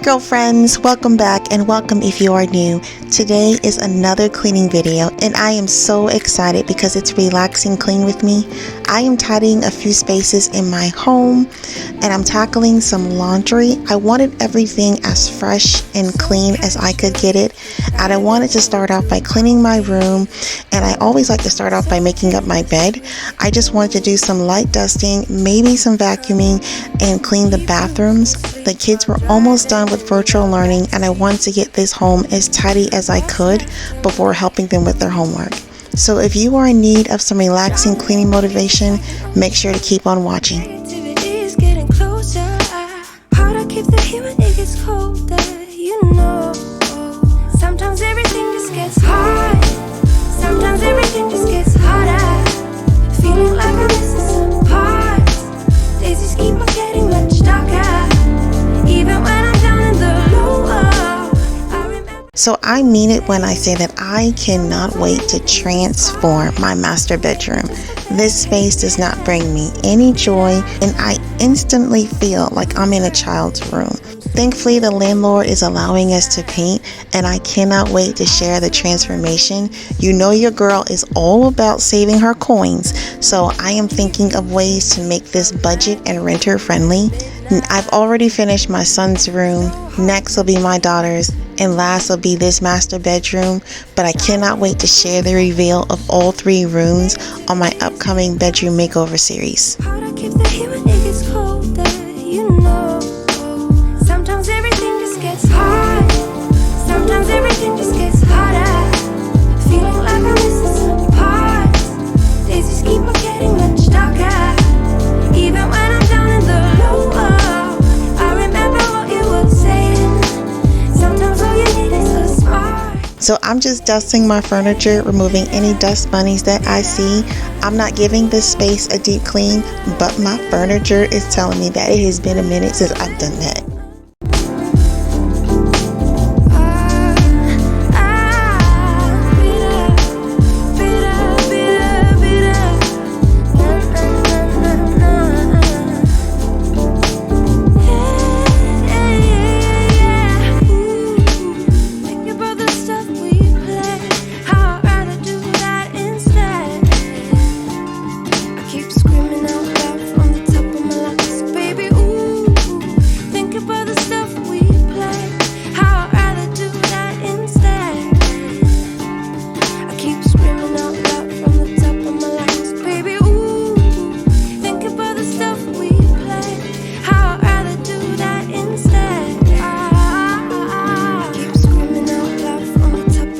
girlfriends, welcome back, and welcome if you are new. Today is another cleaning video and I am so excited because it's relaxing clean with me. I am tidying a few spaces in my home and I'm tackling some laundry. I wanted everything as fresh and clean as I could get it, and I wanted to start off by cleaning my room, and I always like to start off by making up my bed. I just wanted to do some light dusting, maybe some vacuuming, and clean the bathrooms. The kids were almost done with virtual learning and I wanted to get this home as tidy as I could before helping them with their homework. So if you are in need of some relaxing cleaning motivation, make sure to keep on watching. Sometimes everything just gets hard. Sometimes everything just gets harder. Feeling like I'm missing some parts. Days just keep on getting much darker. Even when I'm down in the low. So I mean it when I say that I cannot wait to transform my master bedroom. This space does not bring me any joy and I instantly feel like I'm in a child's room. Thankfully, the landlord is allowing us to paint and I cannot wait to share the transformation. You know your girl is all about saving her coins, so I am thinking of ways to make this budget and renter friendly. I've already finished my son's room, next will be my daughter's, and last will be this master bedroom, but I cannot wait to share the reveal of all three rooms on my upcoming bedroom makeover series. Sometimes everything just gets hard. Sometimes everything just gets harder. Feeling like I'm missing some parts. Days just keep on getting much darker. Even when I'm down in the low, I remember what you were saying. Sometimes all you need is a spark. So I'm just dusting my furniture, removing any dust bunnies that I see. I'm not giving this space a deep clean, but my furniture is telling me that it has been a minute since I've done that.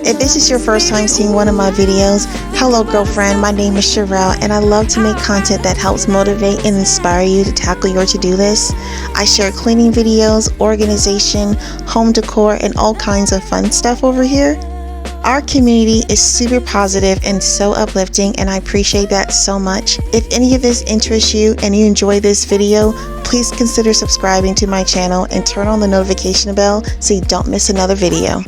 If this is your first time seeing one of my videos, hello girlfriend, my name is Sherrell and I love to make content that helps motivate and inspire you to tackle your to-do list. I share cleaning videos, organization, home decor, and all kinds of fun stuff over here. Our community is super positive and so uplifting and I appreciate that so much. If any of this interests you and you enjoy this video, please consider subscribing to my channel and turn on the notification bell so you don't miss another video.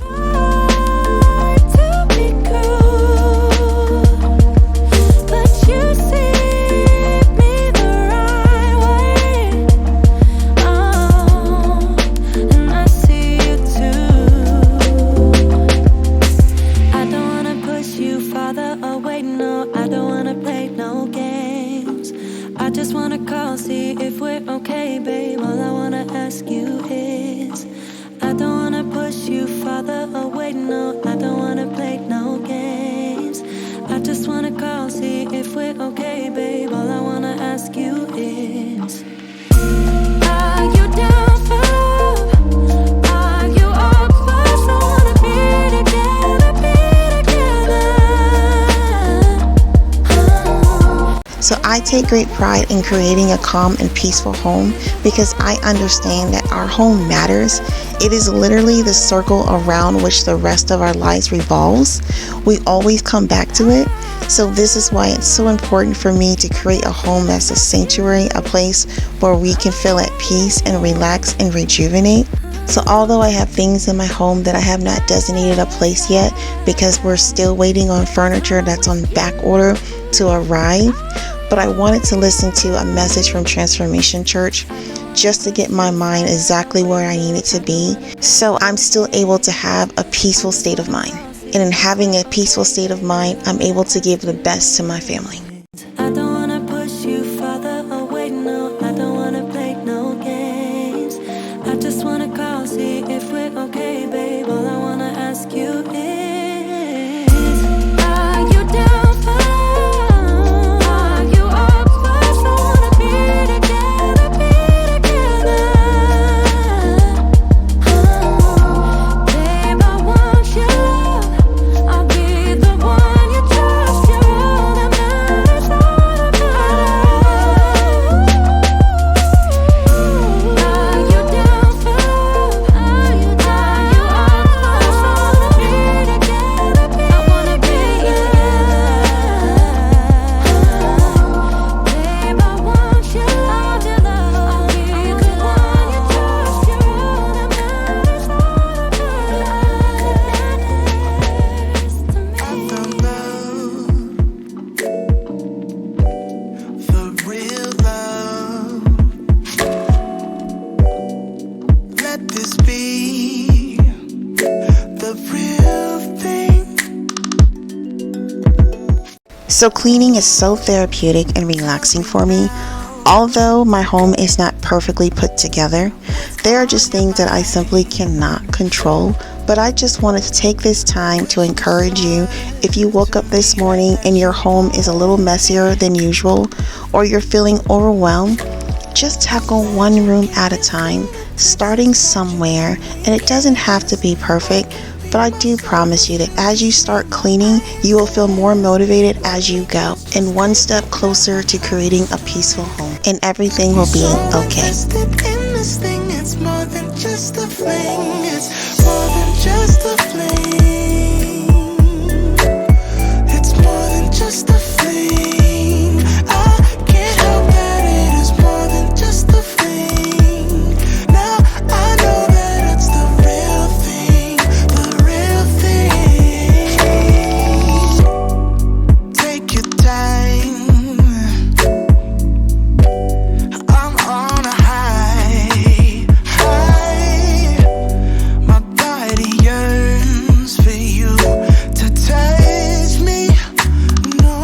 See if we're okay, babe. All I wanna ask you is, I don't wanna push you farther away, no. I don't wanna play no games. I just wanna call, see if we're okay, babe. All I wanna ask you is, are you down for love? Are you all close? I wanna be together, So I take great pride in creating a calm and peaceful home because I understand that our home matters. It is literally the circle around which the rest of our lives revolves. We always come back to it. So this is why it's so important for me to create a home that's a sanctuary, a place where we can feel at peace and relax and rejuvenate. So although I have things in my home that I have not designated a place yet because we're still waiting on furniture that's on back order to arrive, but I wanted to listen to a message from Transformation Church just to get my mind exactly where I need it to be, so I'm still able to have a peaceful state of mind. And in having a peaceful state of mind, I'm able to give the best to my family. I don't wanna push you farther away, no, I don't wanna play no games. I just wanna call, see if we're okay, babe. All I wanna ask you is, are you down for? Are you up for? I wanna be together, be together. Babe, I want you. I'll be the one you trust. You're all that matters, all that matters. Are you down for? Are you up for? I wanna be together, I wanna be together. Babe, I want you. All your love. I'll be the one you trust. You're all that matters, all that matters to me. The real love. Let this be the real thing. So cleaning is so therapeutic and relaxing for me. Although my home is not perfectly put together, there are just things that I simply cannot control. But I just wanted to take this time to encourage you. If you woke up this morning and your home is a little messier than usual, or you're feeling overwhelmed, just tackle one room at a time, starting somewhere. And it doesn't have to be perfect, but I do promise you that as you start cleaning, you will feel more motivated as you go, and one step closer to creating a peaceful home, and everything will be So okay. invested in this thing, it's more than just a fling. It's more than just a fling. It's more than just a fling. I can't help that it is more than just a fling. Now I know that it's the real thing, the real thing. Take your time. I'm on a high, high. My body yearns for you to taste me. No,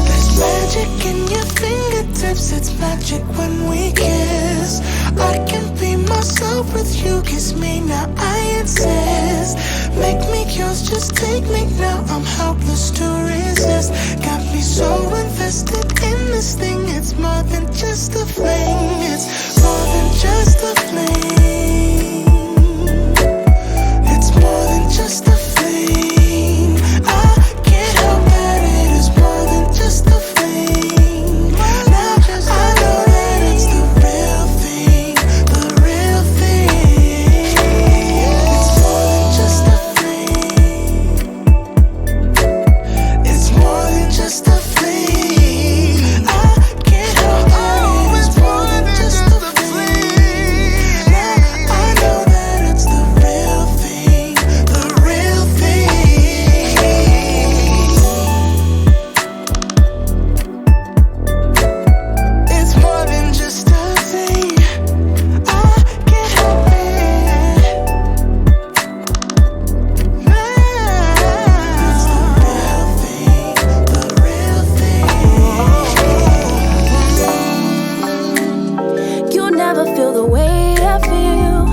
there's magic in your fingertips. It's magic when we kiss. I can be myself with you. Kiss me now, I insist. Make me yours, just take me now. I'm helpless to resist. Got me so invested in this thing. It's more than just a fling. It's more than just a fling. It's more than just a fling. I can't help that it is more than just a fling. Now I know that it's the real thing, the real thing. It's more than just a fling. It's more than just a fling. I can't help that it is more than just a fling. Now I know that it's the real thing, the real thing. It's more than just a thing. I can't help it. It's the real thing, the real thing. You'll never feel the way I feel.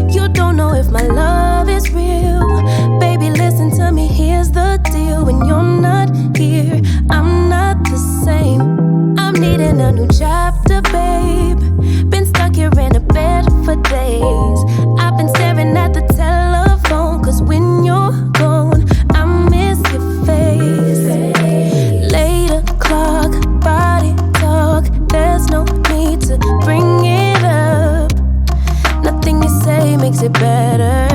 You don't know if my love is real. Baby, listen to me, here's the deal. When you're not here, I'm not the same. I'm needing a new chapter, babe. Been stuck here in a bed for days. I've been staring at the telephone, cause when you're gone, I miss your face. Late o'clock, body talk. There's no need to bring it up. Nothing you say makes it better.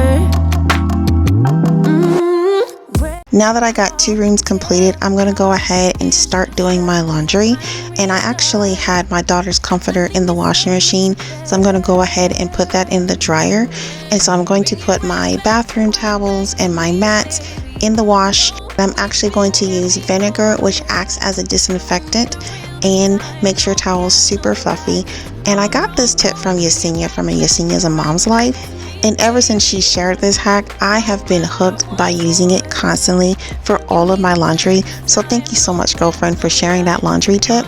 Now that I got 2 rooms completed, I'm going to go ahead and start doing my laundry. And I actually had my daughter's comforter in the washing machine, so I'm going to go ahead and put that in the dryer. And so I'm going to put my bathroom towels and my mats in the wash. I'm actually going to use vinegar, which acts as a disinfectant. and makes your towels super fluffy. And I got this tip from Yesenia from a Yesenia's a Mom's Life. And ever since she shared this hack, I have been hooked by using it constantly for all of my laundry. So thank you so much, girlfriend, for sharing that laundry tip.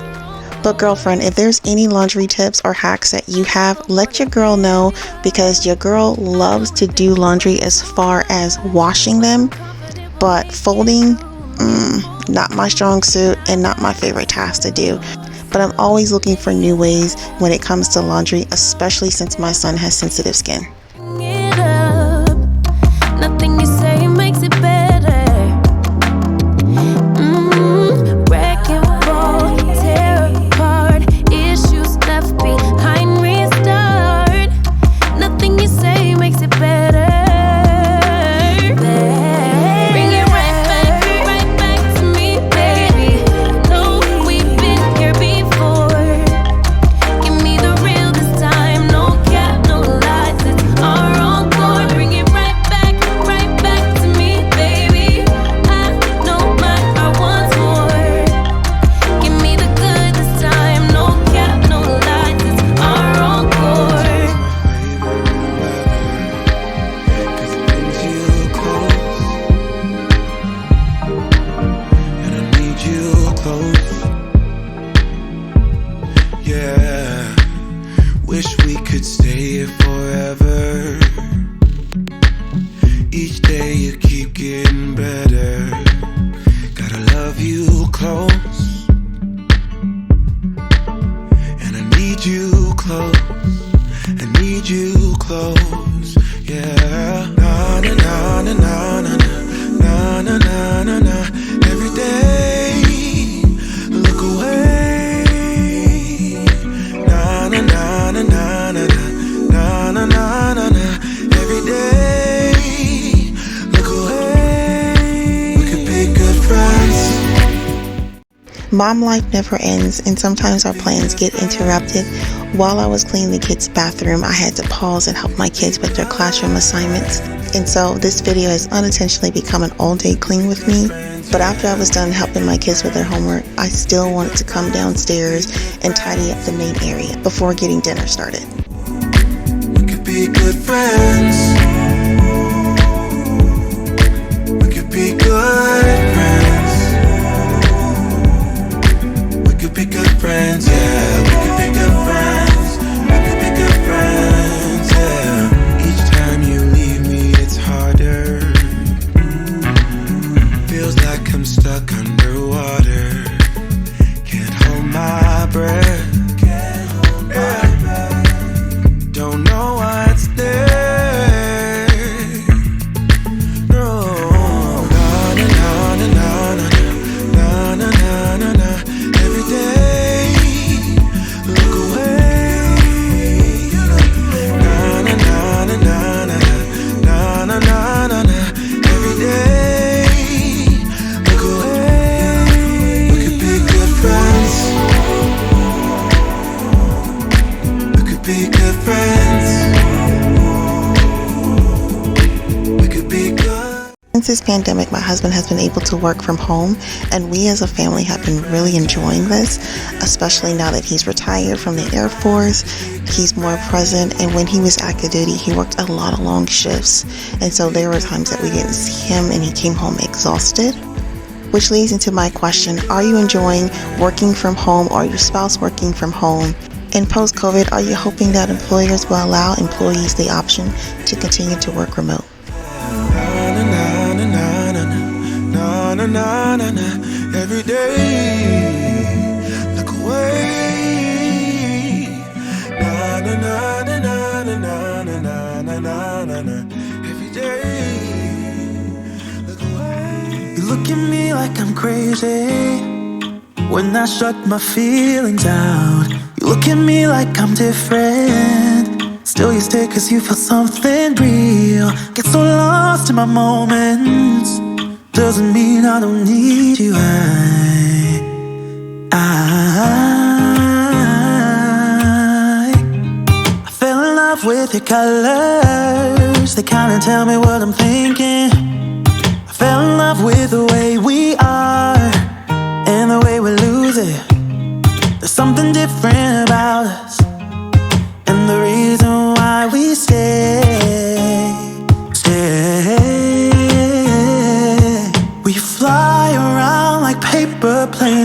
But girlfriend, if there's any laundry tips or hacks that you have, let your girl know, because your girl loves to do laundry as far as washing them. But folding, not my strong suit and not my favorite task to do. But I'm always looking for new ways when it comes to laundry, especially since my son has sensitive skin. Nothing you say makes it better. Wreck and fall, tear apart, issues left behind, restart. Nothing you say makes it better. Bring it right back to me, baby. No, we've been here before. Give me the real this time, no cap, no lies. It's our encore. Bring it right back to me, baby. I know my heart wants more. Give me the good this time, no cap, no lies. It's our encore. Cause it brings you close, and I need you close. Yeah, wish we could stay here forever. Each day you keep getting better. Gotta love you close, and I need you close. I need you close. Yeah. Na na na na na na na na na na na. Every day, look away. Na na na na na na na na na na na. Every day, look away. We could be good friends. Mom life never ends, and sometimes our plans get interrupted. While I was cleaning the kids' bathroom, I had to pause and help my kids with their classroom assignments. And so this video has unintentionally become an all-day clean with me. But after I was done helping my kids with their homework, I still wanted to come downstairs and tidy up the main area before getting dinner started. We could be good friends. We could be good friends. We could be good friends, yeah. We could be good friends. We could be good friends, yeah. Each time you leave me, it's harder. Feels like I'm stuck underwater. Can't hold my breath. Don't know what's there. No. Na na na na na na na na na. Every day, look away. Na na na na na na na na na na. Every day, look away. We could be good friends. We could be good friends. We could be good. Since this pandemic, my husband has been able to work from home, and we as a family have been really enjoying this, especially now that he's retired from the Air Force. He's more present, and when he was active duty, he worked a lot of long shifts, and so there were times that we didn't see him and he came home exhausted. Which leads into my question: are you enjoying working from home, or your spouse working from home? And post-COVID, are you hoping that employers will allow employees the option to continue to work remote? Na na na na na na na na na na. Every day, look away. Na na na na na na na na na na na. Every day, look away. You look at me like I'm crazy when I shut my feelings out. You look at me like I'm different. Still you stay cause you feel something real. Get so lost in my moments. Doesn't mean I don't need you. I fell in love with your colors. They kinda tell me what I'm thinking. I fell in love with the way we are and the way we lose it.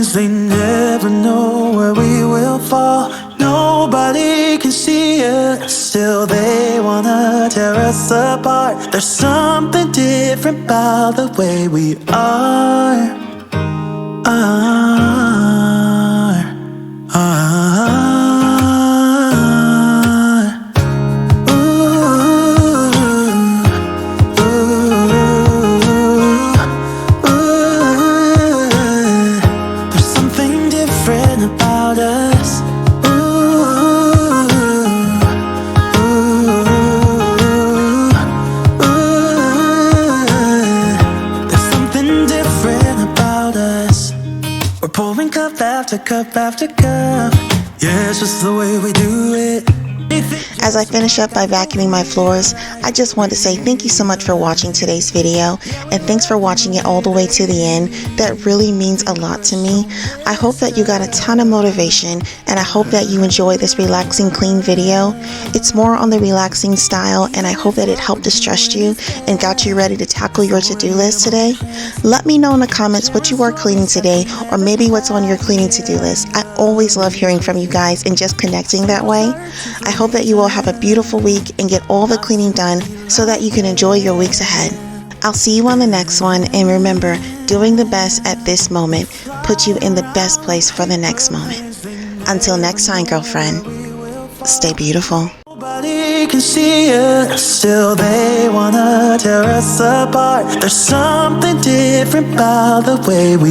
'cause they never know where we will fall. Nobody can see us, still they wanna tear us apart. There's something different about the way we are. There's something different about us. There's something different about us. We're pouring cup after cup after cup. Yeah, it's just the way we do it. As I finish up by vacuuming my floors, I just want to say thank you so much for watching today's video, and thanks for watching it all the way to the end. That really means a lot to me. I hope that you got a ton of motivation, and I hope that you enjoyed this relaxing clean video. It's more on the relaxing style, and I hope that it helped distress you and got you ready to tackle your to-do list today. Let me know in the comments what you are cleaning today, or maybe what's on your cleaning to-do list. I always love hearing from you guys and just connecting that way. I hope that you will have a beautiful week and get all the cleaning done so that you can enjoy your weeks ahead. I'll see you on the next one, and remember, doing the best at this moment puts you in the best place for the next moment. Until next time, girlfriend, stay beautiful. Nobody can see us, still they wanna tear us apart. There's something different about the way we